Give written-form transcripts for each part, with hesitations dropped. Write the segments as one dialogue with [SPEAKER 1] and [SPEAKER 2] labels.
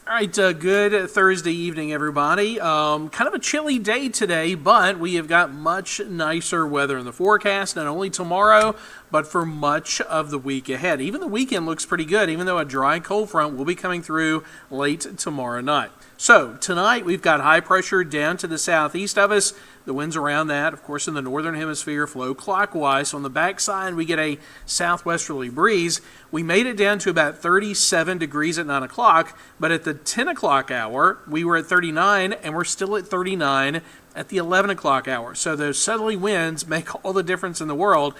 [SPEAKER 1] All right, good Thursday evening, everybody. Kind of a chilly day today, but we have got much nicer weather in the forecast, not only tomorrow, but for much of the week ahead. Even the weekend looks pretty good, even though a dry cold front will be coming through late tomorrow night. So tonight we've got high pressure down to the southeast of us. The winds around that, of course, in the northern hemisphere flow clockwise. So on the backside, we get a southwesterly breeze. We made it down to about 37 degrees at 9 o'clock, but at the 10 o'clock hour, we were at 39, and we're still at 39 at the 11 o'clock hour. So those southerly winds make all the difference in the world.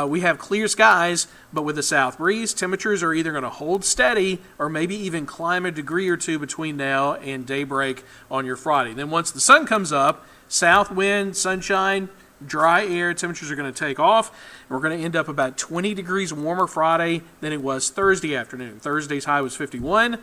[SPEAKER 1] We have clear skies, but with a south breeze, temperatures are either going to hold steady or maybe even climb a degree or two between now and daybreak on your Friday. Then once the sun comes up, south wind, sunshine, dry air, temperatures are going to take off. And we're going to end up about 20 degrees warmer Friday than it was Thursday afternoon. Thursday's high was 51.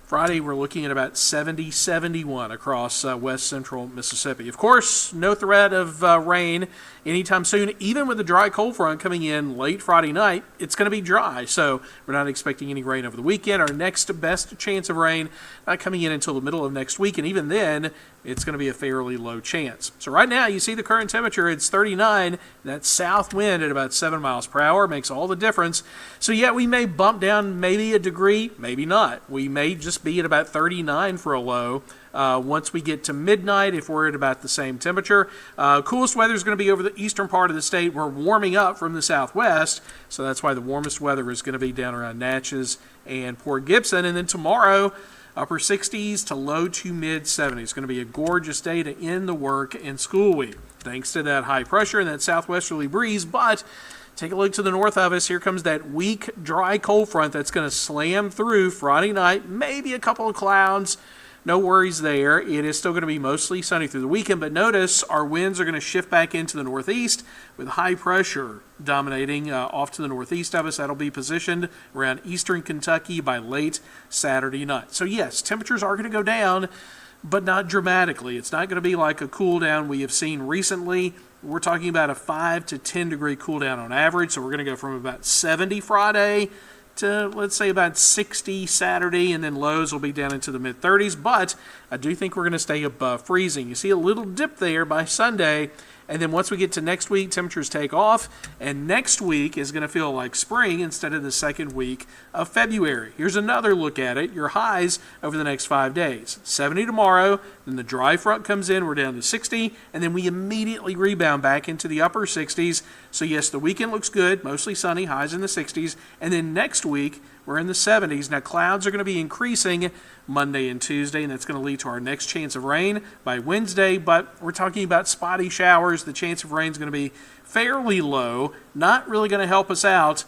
[SPEAKER 1] Friday, we're looking at about 70, 71 across west central Mississippi. Of course, no threat of rain anytime soon. Even with the dry cold front coming in late Friday night, it's going to be dry. So we're not expecting any rain over the weekend. Our next best chance of rain not coming in until the middle of next week. And even then, it's going to be a fairly low chance. So right now, you see the current temperature, it's 39. That south wind at about 7 miles per hour makes all the difference. So yeah, we may bump down maybe a degree, maybe not. We may just be at about 39 for a low. Once we get to midnight, if we're at about the same temperature. Coolest weather is going to be over the eastern part of the state. We're warming up from the southwest, so that's why the warmest weather is going to be down around Natchez and Port Gibson. And then tomorrow, upper 60s to low to mid 70s. It's going to be a gorgeous day to end the work and school week, thanks to that high pressure and that southwesterly breeze. But take a look to the north of us. Here comes that weak, dry cold front that's going to slam through Friday night. Maybe a couple of clouds. No worries there. It is still going to be mostly sunny through the weekend, but notice our winds are going to shift back into the northeast with high pressure dominating off to the northeast of us. That'll be positioned around eastern Kentucky by late Saturday night. So yes, temperatures are going to go down, but not dramatically. It's not going to be like a cool down we have seen recently. We're talking about a 5 to 10 degree cool down on average. So we're going to go from about 70 Friday to, let's say, about 60 Saturday, and then lows will be down into the mid-30s. But I do think we're going to stay above freezing. You see a little dip there by Sunday, and then once we get to next week, temperatures take off, and next week is going to feel like spring instead of the second week of February. Here's another look at it. Your highs over the next 5 days. 70 tomorrow, then the dry front comes in, we're down to 60, and then we immediately rebound back into the upper 60s. So yes, the weekend looks good, mostly sunny, highs in the 60s, and then next week, we're in the 70s. Now, clouds are going to be increasing Monday and Tuesday, and that's going to lead to our next chance of rain by Wednesday, but we're talking about spotty showers. The chance of rain is going to be fairly low, not really going to help us out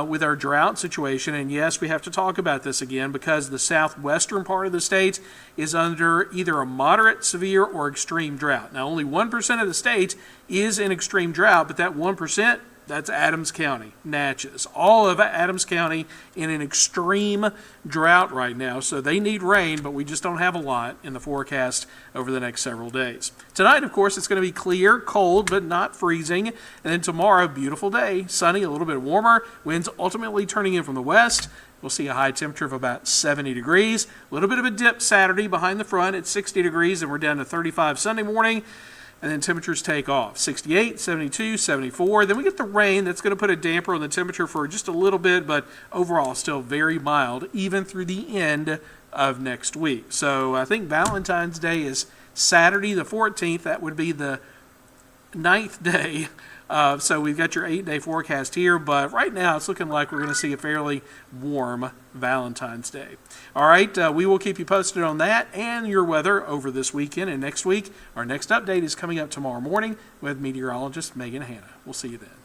[SPEAKER 1] with our drought situation. And yes, we have to talk about this again because the southwestern part of the state is under either a moderate, severe, or extreme drought. Now, only 1% of the state is in extreme drought, but that 1%, that's Adams County, Natchez. All of Adams County in an extreme drought right now, so they need rain, but we just don't have a lot in the forecast over the next several days. Tonight, of course, it's going to be clear, cold, but not freezing. And then tomorrow, beautiful day, sunny, a little bit warmer, winds ultimately turning in from the west. We'll see a high temperature of about 70 degrees. A little bit of a dip Saturday behind the front at 60 degrees, and we're down to 35 Sunday morning. And then temperatures take off, 68, 72, 74. Then we get the rain that's going to put a damper on the temperature for just a little bit, but overall still very mild, even through the end of next week. So I think Valentine's Day is Saturday the 14th. That would be the 9th day. So we've got your 8-day forecast here, but right now it's looking like we're going to see a fairly warm Valentine's Day. All right, we will keep you posted on that and your weather over this weekend and next week. Our next update is coming up tomorrow morning with meteorologist Megan Hanna. We'll see you then.